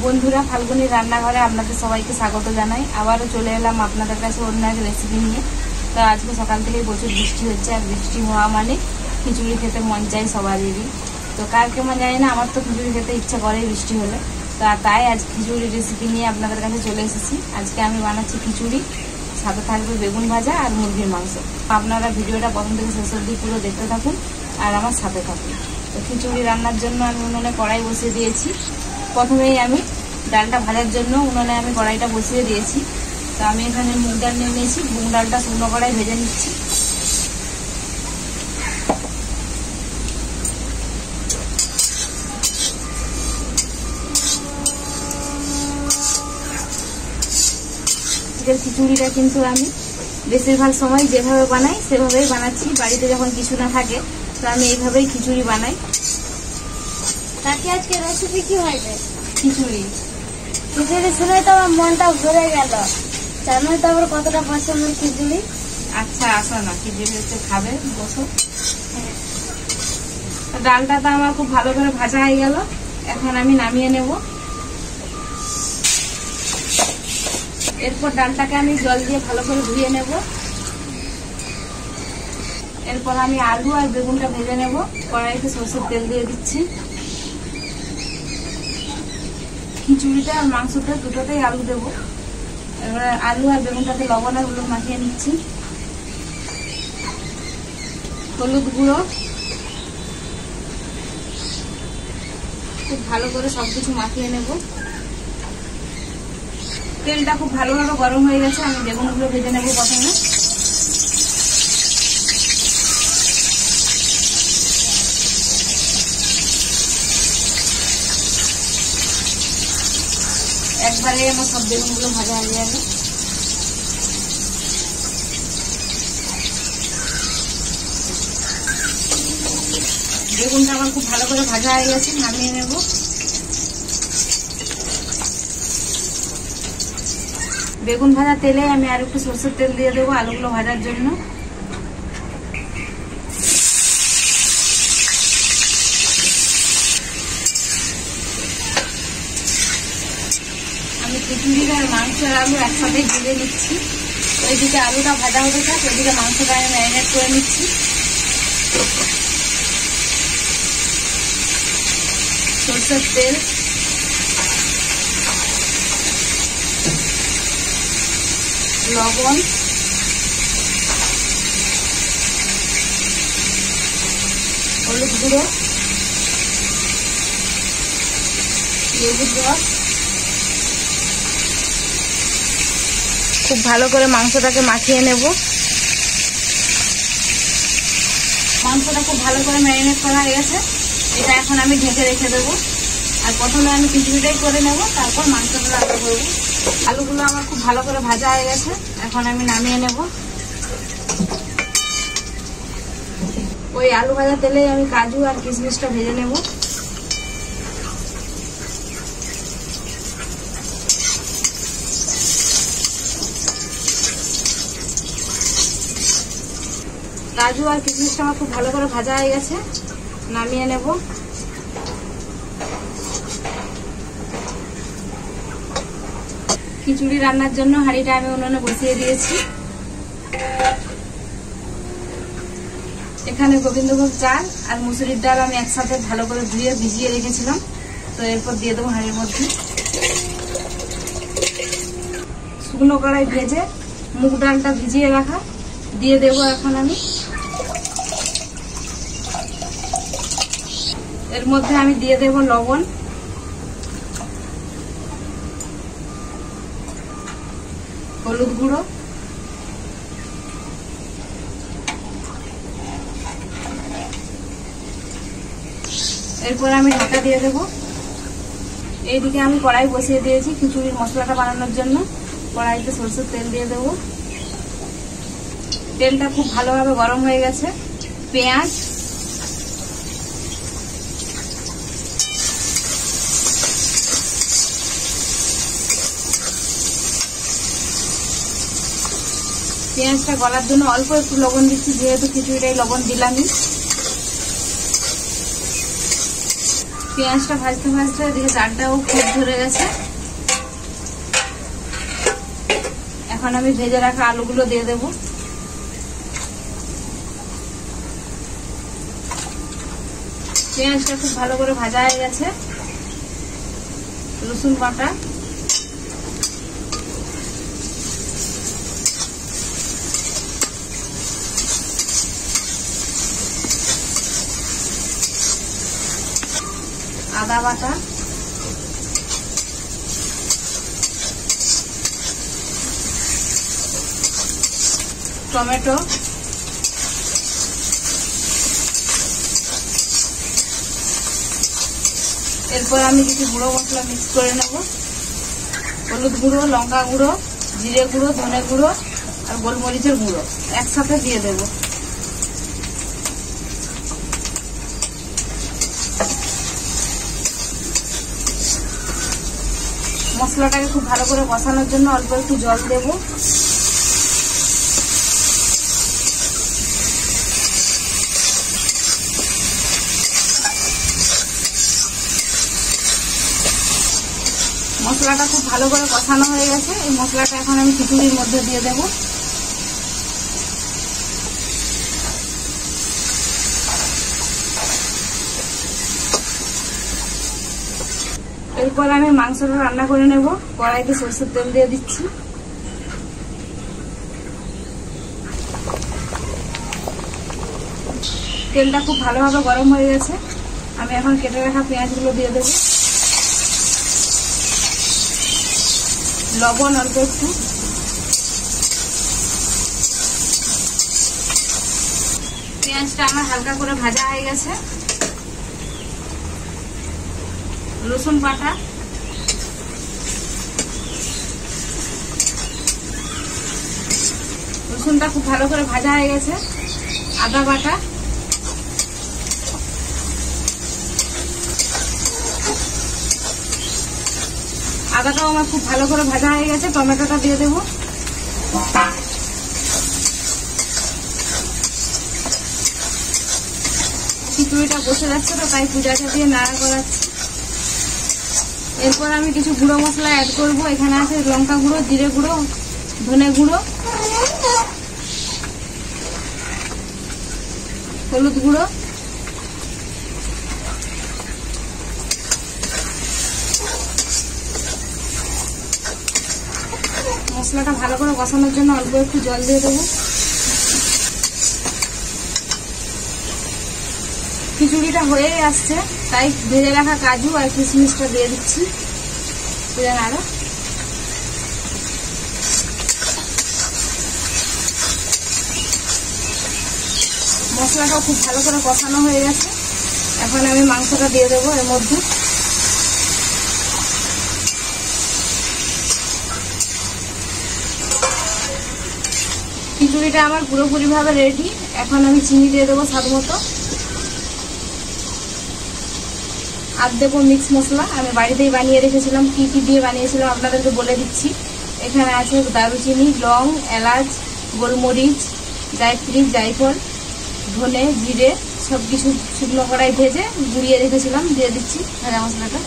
বন্ধুরা, ফাল্গুনি রান্নাঘরে আপনাদের সবাইকে স্বাগত জানাই। আবারও চলে এলাম আপনাদের কাছে অন্য এক রেসিপি নিয়ে। তো আজকে সকাল থেকেই প্রচুর বৃষ্টি হচ্ছে, আর বৃষ্টি হওয়া মানে খিচুড়ি খেতে মন চাই সবারই। তো কার কেমন জানি না, আমার তো খিচুড়ি খেতে ইচ্ছা করে বৃষ্টি হলে। তো তাই আজ খিচুড়ি রেসিপি নিয়ে আপনাদের কাছে চলে এসেছি। আজকে আমি বানাচ্ছি খিচুড়ি, সাথে থাকবে বেগুন ভাজা আর মুরগির মাংস। আপনারা ভিডিওটা প্রথম থেকে শেষ অবধি পুরো দেখতে থাকুন আর আমার সাথে থাকুন। তো খিচুড়ি রান্নার জন্য আমি উনুনে কড়াই বসিয়ে দিয়েছি। প্রথমেই আমি ডালটা ভাজার জন্য উনুনে আমি কড়াইটা বসিয়ে দিয়েছি। তো আমি এখানে মুগ ডাল নিয়ে নিয়েছি, মুগ ডালটা শুকনো কড়াই ভেজে নিচ্ছি। খিচুড়িটা কিন্তু আমি বেশিরভাগ সময় যেভাবে বানাই সেভাবেই বানাচ্ছি। বাড়িতে যখন কিছু না থাকে তো আমি এইভাবেই খিচুড়ি বানাই। তাকে আজকে রেসিপি কি হয়েছে? খিচুড়ি শুনে তো আমার মনটা ভরে গেল। জানো তো আমার কতটা পছন্দ খিচুড়ি। আচ্ছা আসো না, খিচুড়ি হচ্ছে খাবে, বসো। ডালটা তো আমার খুব ভালো করে ভাজা হয়ে গেল, এখন আমি নামিয়ে নেব। এরপর ডালটাকে আমি জল দিয়ে ভালো করে ধুয়ে নেব। এরপর আমি আলু আর বেগুনটা ভেজে নেব। কড়াইতে সরষের তেল দিয়ে দিচ্ছি। খিচুড়িটা আর মাংসটা দুটোতেই আলু দেবো। এবার আলু আর বেগুনটাতে লবণ আর হলুদ মাখিয়ে নিচ্ছি। হলুদ গুঁড়ো, খুব ভালো করে সবকিছু মাখিয়ে নেব। তেলটা খুব ভালোভাবে গরম হয়ে গেছে, আমি বেগুনগুলো ভেজে নেব প্রথমে। একবারে আমার সব বেগুনগুলো ভাজা হয়ে যাবে। বেগুনটা আমার খুব ভালো করে ভাজা হয়ে গেছে, নামিয়ে নেব। বেগুন ভাজা তেলে আমি আর একটু সরষের তেল দিয়ে দেবো আলুগুলো ভাজার জন্য। আমি খিচুড়ি আর মাংস আর আলু একসাথে ভেজে নিচ্ছি। ওইদিকে আলুটা ভাজা হতে থাক, ওইদিকে মাংসটা আমি ম্যারিনেট করে নিচ্ছি। সরষের তেল, লবণ, হলুদ গুঁড়ো, লেবুর রস, খুব ভালো করে মাংসটাকে মাখিয়ে নেব। মাংসটা খুব ভালো করে ম্যারিনেট করা হয়ে গেছে, এটা এখন আমি ঢেকে রেখে দেবো। আর প্রথমে আমি খিচুড়িটাই করে নেব, তারপর মাংসটা রান্না করবো। আলুগুলো আমার খুব ভালো করে ভাজা হয়ে গেছে, এখন আমি নামিয়ে নেব। ওই আলু ভাজা তেলে আমি কাজু আর কিশমিশটা ভেজে নেব। কাজু আর কিশমিশটা আমার খুব ভালো করে ভাজা হয়ে গেছে, নামিয়ে নেব। খিচুড়ি রান্নার জন্য হাঁড়িটা আমি উনুনে বসিয়ে দিয়েছি। এখানে গোবিন্দভোগ চাল আর মুসুরির ডাল আমি একসাথে ভালো করে ধুয়ে ভিজিয়ে রেখেছিলাম। তো এরপর দিয়ে দেবো হাঁড়ির মধ্যে। শুকনো কড়াই ভেজে মুগ ডালটা ভিজিয়ে রাখা দিয়ে দেবো এখন আমি। এর মধ্যে আমি দিয়ে দেবো লবণ, হলুদ গুঁড়ো, এরপর আমি ঢাকা দিয়ে দেবো। এইদিকে আমি কড়াই বসিয়ে দিয়েছি খিচুড়ির মশলাটা বানানোর জন্য। কড়াইতে সরষের তেল দিয়ে দেবো। তেলটা খুব ভালোভাবে গরম হয়ে গেছে। পেঁয়াজ, পেঁয়াজটা গলার জন্য অল্প একটু লবণ দিচ্ছি, যেহেতু খিচুড়িটাই লবণ দিলামই। পেঁয়াজটা ভাজতে ভাজতে এদিকে চালটাও খুব ধরে গেছে। এখন আমি ভেজে রাখা আলুগুলো দিয়ে দেব। পেঁয়াজটা খুব ভালো করে ভাজা হয়ে গেছে। রসুন বাটা, আদা বাটা, টমেটো, এরপর আমি কিছু গুঁড়ো মশলা মিক্স করে নেব। হলুদ গুঁড়ো, লঙ্কা গুঁড়ো, জিরে গুঁড়ো, ধনে গুঁড়ো আর গোলমরিচের গুঁড়ো একসাথে দিয়ে দেব। মশলাটাকে খুব ভালো করে কষানোর জন্য অল্প একটু জল দেব। মশলাটা খুব ভালো করে কষানো হয়ে গেছে। এই মশলাটা এখন আমি খিচুড়ির মধ্যে দিয়ে দেব। এরপর আমি মাংসটা রান্না করে নেব। কড়াইতে সরষের তেল দিয়ে দিচ্ছি। তেলটা খুব ভালোভাবে গরম হয়ে গেছে। আমি এখন কেটে রাখা পেঁয়াজগুলো দিয়ে দেব। লবণ অল্প একটু, পেঁয়াজটা আমার হালকা করে ভাজা হয়ে গেছে। রসুন বাটা, রসুনটা খুব ভালো করে ভাজা হয়ে গেছে। আদা বাটা, আদাটাও আমার খুব ভালো করে ভাজা হয়ে গেছে। টমেটোটা দিয়ে দেবো। খিচুড়িটা বসে যাচ্ছে তো তাই পূজাটা দিয়ে নাড়া করাচ্ছি। এরপর আমি কিছু গুঁড়ো মশলা অ্যাড করব। এখানে আছে লঙ্কা গুঁড়ো, জিরে গুঁড়ো, ধনে গুঁড়ো, হলুদ গুঁড়ো, মশলাটা ভালো করে কষানোর জন্য অল্প একটু জল দিয়ে দেবো। খিচুড়িটা হয়ে আসছে তাই ভেজে রাখা কাজু আর কিশমিশটা দিয়ে দিচ্ছি। আরো মশলাটাও খুব ভালো করে কষানো হয়ে গেছে। এখন আমি মাংসটা দিয়ে দেবো এর মধ্যে। খিচুড়িটা আমার পুরোপুরি ভাবে রেডি। এখন আমি চিনি দিয়ে দেবো স্বাদ মতো। আর দেবো মিক্স মশলা। আমি বাড়িতেই বানিয়ে রেখেছিলাম। কি কি দিয়ে বানিয়েছিলাম আপনাদেরকে বলে দিচ্ছি। এখানে আছে দারুচিনি, লং, এলাচ, গোলমরিচ, জায়ত্রী, জায়ফল, ধনে, জিরে সবকিছু শুকনো কড়াই ভেজে গুঁড়িয়ে রেখেছিলাম। দিয়ে দিচ্ছি ভাজা মশলাটা।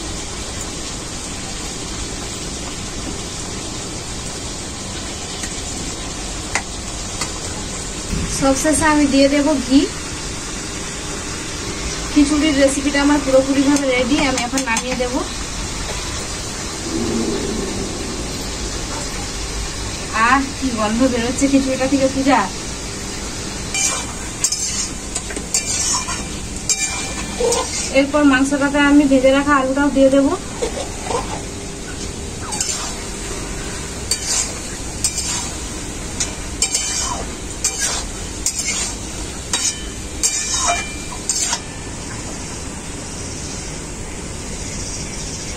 সবশেষে আমি দিয়ে দেব ঘি। খিচুড়ির রেসিপিটা আমার পুরোপুরি ভাবে রেডি। আমি এখন নামিয়ে দেব। কি গন্ধ বেরোচ্ছে খিচুড়িটা থেকে পূজা। এরপর মাংসটাতে আমি ভেজে রাখা আলুটাও দিয়ে দেব।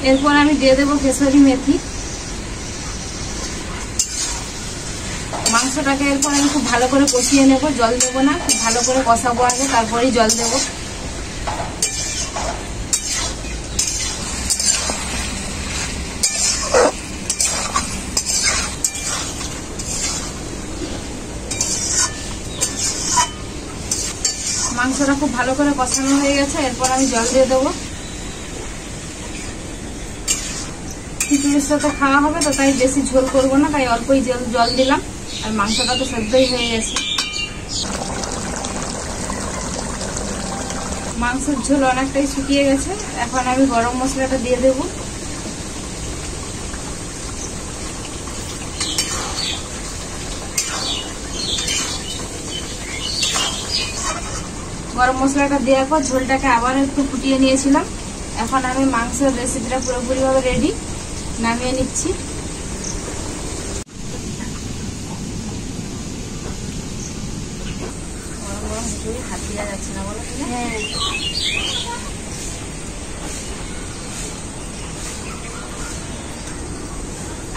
এরপর আমি দিয়ে দেবো কেশরি মেথি। মাংসটাকে এরপর আমি খুব ভালো করে কষিয়ে নেব। জল দেবো না, খুব ভালো করে কষাবো আগে, তারপরেই জল দেবো। মাংসটা খুব ভালো করে কষানো হয়ে গেছে। এরপর আমি জল দিয়ে দেবো। খিচুড়ির সাথে খাওয়া হবে, তো তাই বেশি ঝোল করবো না, তাই অল্পই জল দিলাম। আর মাংসটা তো সেদ্ধই হয়ে গেছে। মাংসের ঝোল অনেকটাই শুকিয়ে গেছে। এখন আমি গরম মশলাটা দিয়ে দেব। গরম মশলাটা দেওয়ার পর ঝোলটাকে আবার একটু ফুটিয়ে নিয়েছিলাম। এখন আমি মাংসের রেসিপিটা পুরোপুরি ভাবে রেডি, নামিয়ে নিচ্ছি। হাত দেওয়া যাচ্ছে না বলো? হ্যাঁ,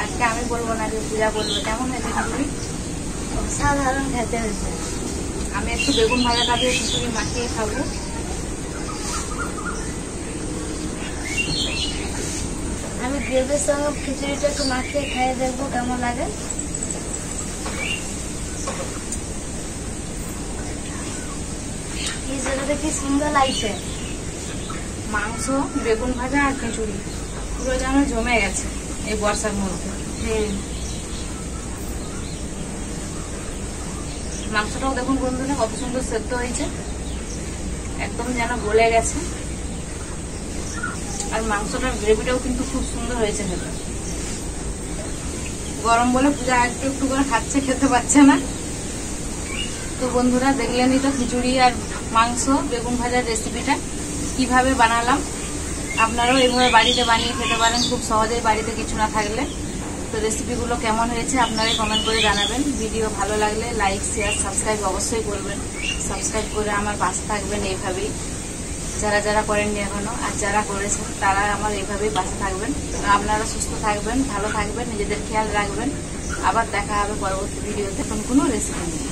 আজকে আমি বলবো না, যে পূজা বলবো। কেমন হয়েছে খিচুড়ি? সাধারণ খেতে হয়েছে। আমি একটু বেগুন ভাজাটা দিয়ে খিচুড়ি মাখিয়ে খাবো। আমি গ্রেভির সঙ্গে খিচুড়িটা একটু মাখিয়ে খেয়ে দেখবো কেমন লাগে। খিচুড়িটা কি সুন্দর লাগছে। মাংস, বেগুন ভাজা আর খিচুড়ি পুরো যেন জমে গেছে এই বর্ষার মধ্যে। হ্যাঁ, মাংসটাও দেখুন বন্ধুরা কত সুন্দর সেদ্ধ হয়েছে, একদম যেন গলে গেছে। আর মাংসটার গ্রেভিটাও কিন্তু খুব সুন্দর হয়েছে খেতে। গরম বলে পূজা একটু একটু করে খাচ্ছে, খেতে পাচ্ছে না। তো বন্ধুরা দেখলেনই তো খিচুড়ি আর মাংস বেগুন ভাজার রেসিপিটা কিভাবে বানালাম। আপনারাও এইভাবে বাড়িতে বানিয়ে খেতে পারেন খুব সহজেই, বাড়িতে কিছু না থাকলে। তো রেসিপিগুলো কেমন হয়েছে আপনারাই কমেন্ট করে জানাবেন। ভিডিও ভালো লাগলে লাইক, শেয়ার, সাবস্ক্রাইব অবশ্যই করবেন। সাবস্ক্রাইব করে আমার পাশে থাকবেন এইভাবেই, যারা যারা করেননি এখনো। আর যারা করেছেন তারা আমার এইভাবেই পাশে থাকবেন। আপনারা সুস্থ থাকবেন, ভালো থাকবেন, নিজেদের খেয়াল রাখবেন। আবার দেখা হবে পরবর্তী ভিডিওতে কোনো রেসিপি নিয়ে।